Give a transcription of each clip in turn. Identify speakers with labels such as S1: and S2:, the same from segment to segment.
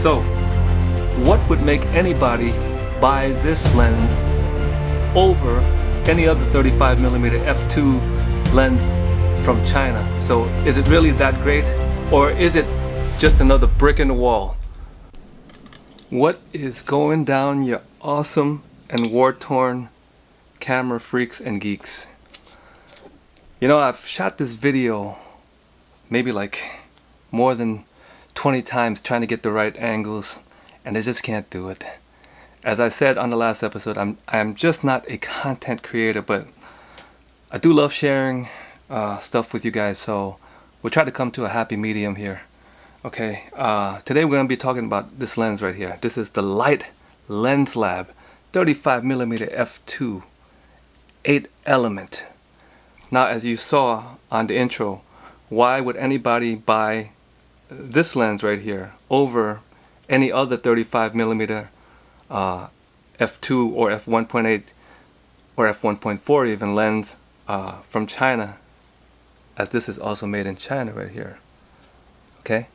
S1: So, what would make anybody buy this lens over any other 35mm f2 lens from China? So, is it really that great, or is it just another brick in the wall? What is going down, you awesome and war-torn camera freaks and geeks? You know, I've shot this video maybe like more than 20 times trying to get the right angles, and I just can't do it. As I said on the last episode, I'm just not a content creator, but I do love sharing stuff with you guys, so we'll try to come to a happy medium here. Okay, today we're going to be talking about this lens right here. This is the Leica Lens Lab 35mm f2 8 element. Now, as you saw on the intro, why would anybody buy this lens right here over any other 35mm f2 or f1.8 or f1.4 even lens from China, as this is also made in China right here? Okay,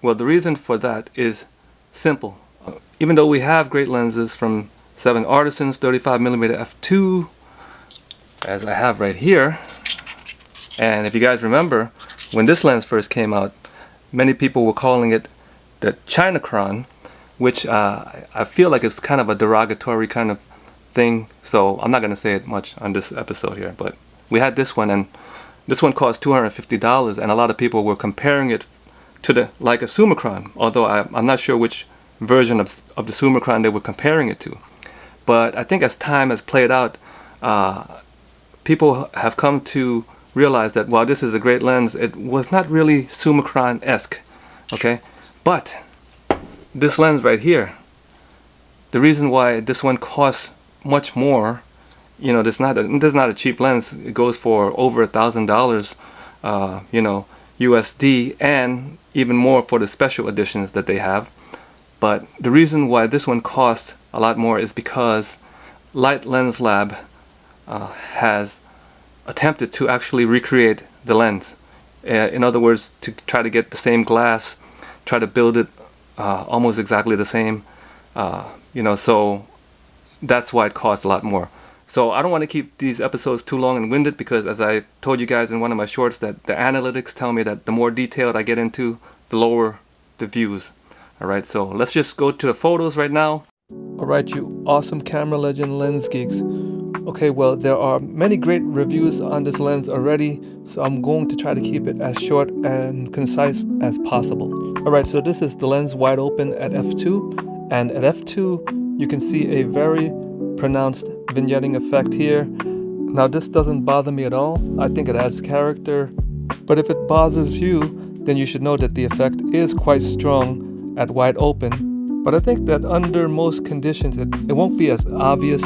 S1: well, the reason for that is simple. Even though we have great lenses from 7 Artisans 35mm f2, as I have right here, and if you guys remember, when this lens first came out, many people were calling it the Summicron, which I feel like it's kind of a derogatory kind of thing, so I'm not going to say it much on this episode here. But we had this one, and this one cost $250, and a lot of people were comparing it to the Leica Summicron, although I'm not sure which version of the Summicron they were comparing it to. But I think as time has played out, people have come to realize that while this is a great lens, it was not really Summicron-esque. Okay, but this lens right here, the reason why this one costs much more, you know, this is not a cheap lens. It goes for over $1,000, you know, USD, and even more for the special editions that they have. But the reason why this one costs a lot more is because Leica Lens Lab has attempted to actually recreate the lens. In other words, to try to get the same glass, try to build it almost exactly the same, you know, so that's why it costs a lot more. So I don't want to keep these episodes too long and winded, because as I told you guys in one of my shorts, that the analytics tell me that the more detailed I get into, the lower the views. Alright, so let's just go to the photos right now. Alright, you awesome camera legend lens geeks. Okay, well, there are many great reviews on this lens already, so I'm going to try to keep it as short and concise as possible. Alright, so this is the lens wide open at f2, and at f2 you can see a very pronounced vignetting effect here. Now, this doesn't bother me at all. I think it adds character, but if it bothers you, then you should know that the effect is quite strong at wide open. But I think that under most conditions it won't be as obvious.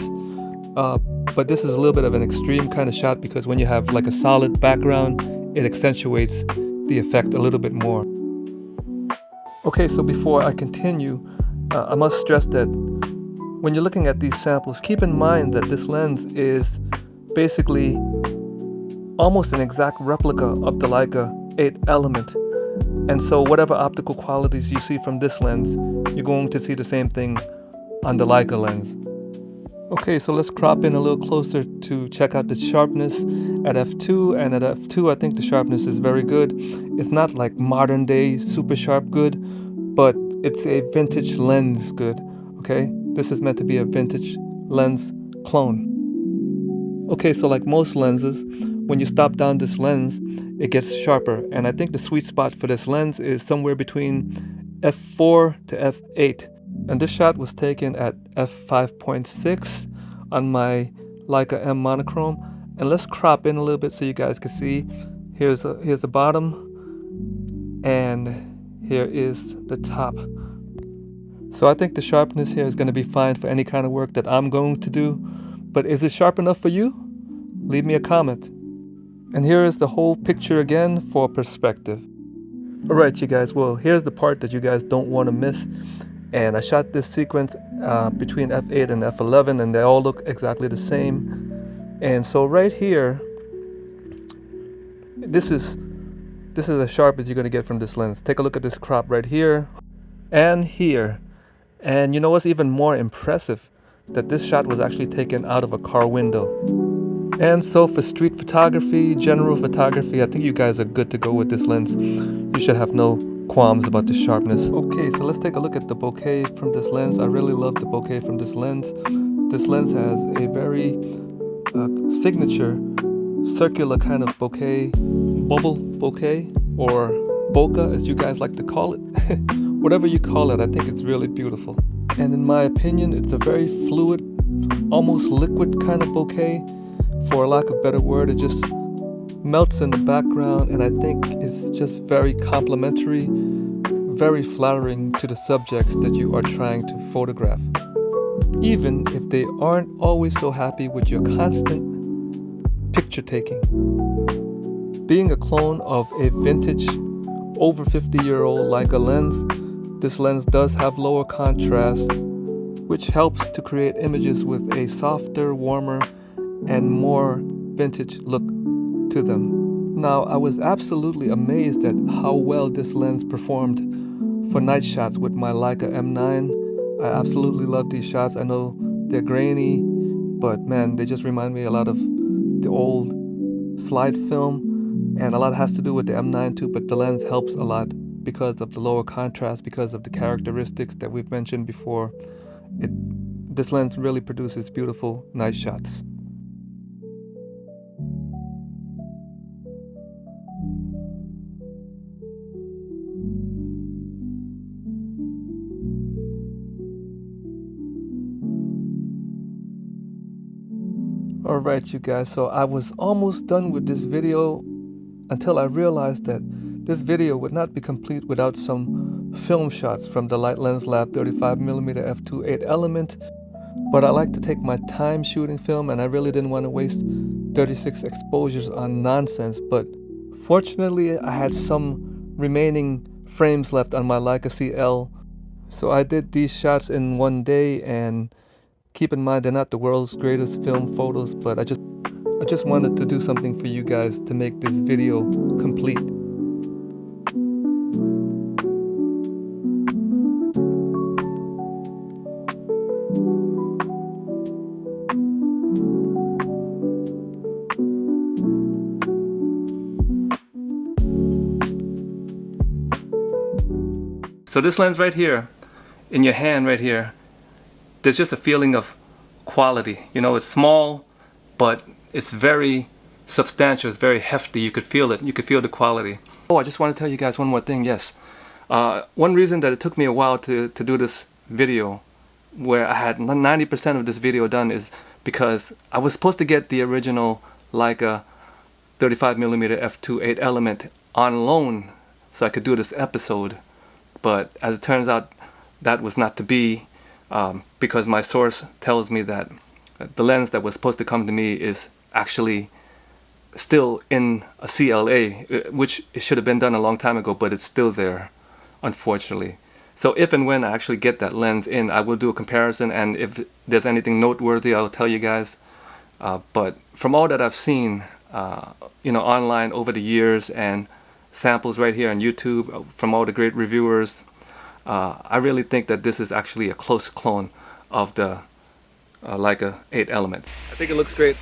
S1: But this is a little bit of an extreme kind of shot, because when you have like a solid background, it accentuates the effect a little bit more. Okay, so before I continue, I must stress that when you're looking at these samples, keep in mind that this lens is basically almost an exact replica of the Leica 8 Element. And so whatever optical qualities you see from this lens, you're going to see the same thing on the Leica lens. Okay, so let's crop in a little closer to check out the sharpness at f2. And at f2, I think the sharpness is very good. It's not like modern day super sharp good, but it's a vintage lens good. Okay, this is meant to be a vintage lens clone. Okay, so like most lenses, when you stop down this lens, it gets sharper. And I think the sweet spot for this lens is somewhere between f4 to f8. And this shot was taken at f5.6 on my Leica M monochrome. And let's crop in a little bit so you guys can see. Here's the bottom, and here is the top. So I think the sharpness here is going to be fine for any kind of work that I'm going to do. But is it sharp enough for you? Leave me a comment. And here is the whole picture again for perspective. Alright, you guys, well, here's the part that you guys don't want to miss. And I shot this sequence between f8 and f11, and they all look exactly the same. And so right here, this is as sharp as you're going to get from this lens. Take a look at this crop right here. and here. And you know what's even more impressive? That this shot was actually taken out of a car window. And so for street photography, general photography, I think you guys are good to go with this lens. You should have no qualms about the sharpness. Okay, so let's take a look at the bokeh from this lens. I really love the bokeh from this lens. This lens has a very signature circular kind of bokeh, bubble bokeh, or bokeh as you guys like to call it. Whatever you call it, I think it's really beautiful. And in my opinion, it's a very fluid, almost liquid kind of bokeh. For lack of a better word, it just melts in the background, and I think it's just very complimentary, very flattering to the subjects that you are trying to photograph. Even if they aren't always so happy with your constant picture taking. Being a clone of a vintage, over 50-year-old Leica lens, this lens does have lower contrast, which helps to create images with a softer, warmer, and more vintage look to them. Now, I was absolutely amazed at how well this lens performed for night shots with my Leica M9. I absolutely love these shots. I know they're grainy, but man, they just remind me a lot of the old slide film, and a lot has to do with the M9 too, but the lens helps a lot because of the lower contrast, because of the characteristics that we've mentioned before. This lens really produces beautiful night shots. Alright you guys, so I was almost done with this video until I realized that this video would not be complete without some film shots from the Light Lens Lab 35mm f2 8 Element. But I like to take my time shooting film, and I really didn't want to waste 36 exposures on nonsense. But fortunately I had some remaining frames left on my Leica CL, so I did these shots in one day. And keep in mind, they're not the world's greatest film photos, but I just wanted to do something for you guys to make this video complete. So this lens right here, in your hand right here, there's just a feeling of quality. You know, it's small, but it's very substantial, it's very hefty. You could feel it, you could feel the quality. Oh, I just want to tell you guys one more thing. Yes, one reason that it took me a while to do this video, where I had 90% of this video done, is because I was supposed to get the original Leica 35mm f2 8 Element on loan so I could do this episode. But as it turns out, that was not to be, because my source tells me that the lens that was supposed to come to me is actually still in a CLA, which it should have been done a long time ago, but it's still there, unfortunately. So if and when I actually get that lens in, I will do a comparison, and if there's anything noteworthy, I'll tell you guys. But from all that I've seen, you know, online over the years, and samples right here on YouTube from all the great reviewers, I really think that this is actually a close clone of the Leica 8 Element. I think it looks great.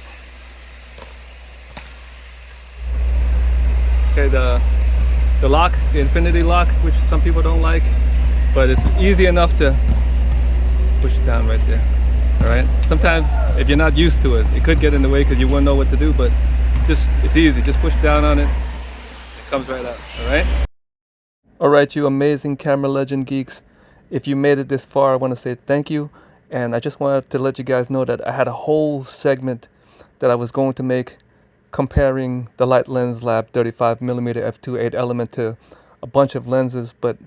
S1: Okay, the lock, the infinity lock, which some people don't like, but it's easy enough to push it down right there. Alright, sometimes if you're not used to it, it could get in the way because you wouldn't know what to do, but it's easy. Just push down on it. Comes right out. Alright, you amazing camera legend geeks, if you made it this far, I want to say thank you. And I just wanted to let you guys know that I had a whole segment that I was going to make comparing the Light Lens Lab 35mm f2 8 Element to a bunch of lenses, but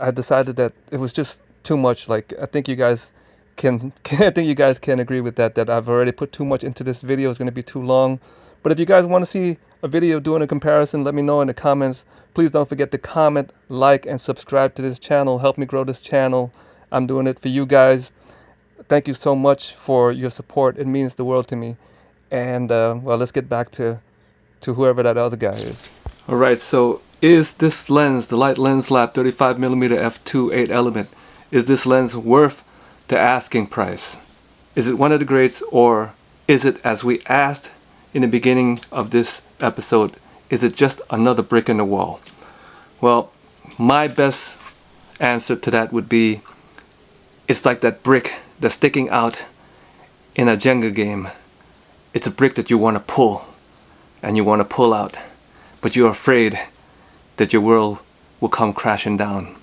S1: I decided that it was just too much. Like, I think you guys can agree with that I've already put too much into this video. It's going to be too long. But if you guys want to see a video doing a comparison, let me know in the comments. Please don't forget to comment, like, and subscribe to this channel. Help me grow this channel. I'm doing it for you guys. Thank you so much for your support. It means the world to me. And well, let's get back to whoever that other guy is. Alright, so is this lens, the Light Lens Lab 35mm f2 8 element, is this lens worth the asking price? Is it one of the greats, or is it, as we asked in the beginning of this episode, is it just another brick in the wall? Well, my best answer to that would be, it's like that brick that's sticking out in a Jenga game. It's a brick that you want to pull and you want to pull out, but you're afraid that your world will come crashing down.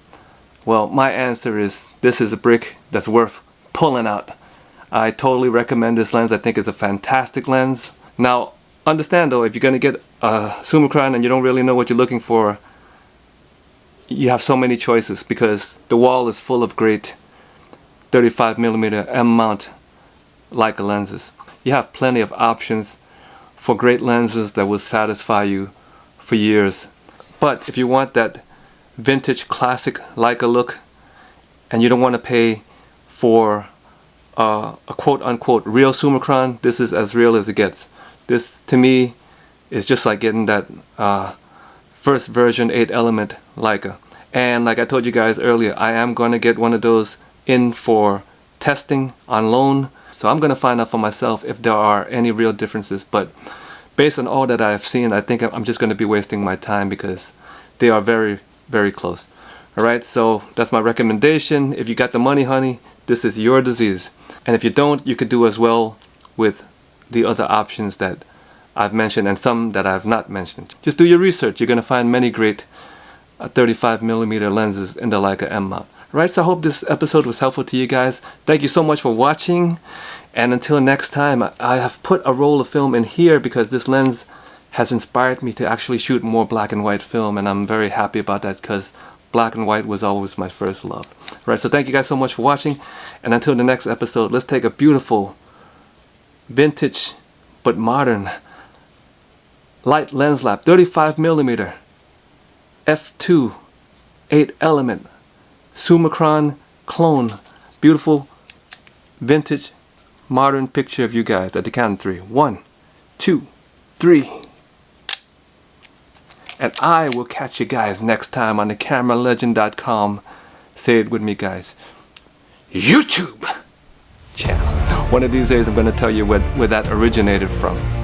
S1: Well, my answer is, this is a brick that's worth pulling out. I totally recommend this lens. I think it's a fantastic lens. Now, understand though, if you're going to get a Summicron and you don't really know what you're looking for, you have so many choices, because the wall is full of great 35mm M-mount Leica lenses. You have plenty of options for great lenses that will satisfy you for years. But if you want that vintage classic Leica look and you don't want to pay for a quote-unquote real Summicron, this is as real as it gets. This to me is just like getting that first version 8 element Leica. And like I told you guys earlier, I am going to get one of those in for testing on loan, so I'm going to find out for myself if there are any real differences. But based on all that I've seen, I think I'm just going to be wasting my time, because they are very, very close. Alright, so that's my recommendation. If you got the money, honey, this is your disease. And if you don't, you could do as well with the other options that I've mentioned and some that I've not mentioned. Just do your research. You're going to find many great 35mm lenses in the Leica M mount. Alright, so I hope this episode was helpful to you guys. Thank you so much for watching. And until next time, I have put a roll of film in here because this lens has inspired me to actually shoot more black and white film, and I'm very happy about that, because black and white was always my first love. Right, so thank you guys so much for watching, and until the next episode, let's take a beautiful vintage but modern Light Lens Lab 35mm f2 8 element Summicron clone. Beautiful vintage modern picture of you guys at the count of 3. 1, 2, 3. And I will catch you guys next time on thecameralegend.com. Say it with me, guys. YouTube channel. One of these days I'm going to tell you where that originated from.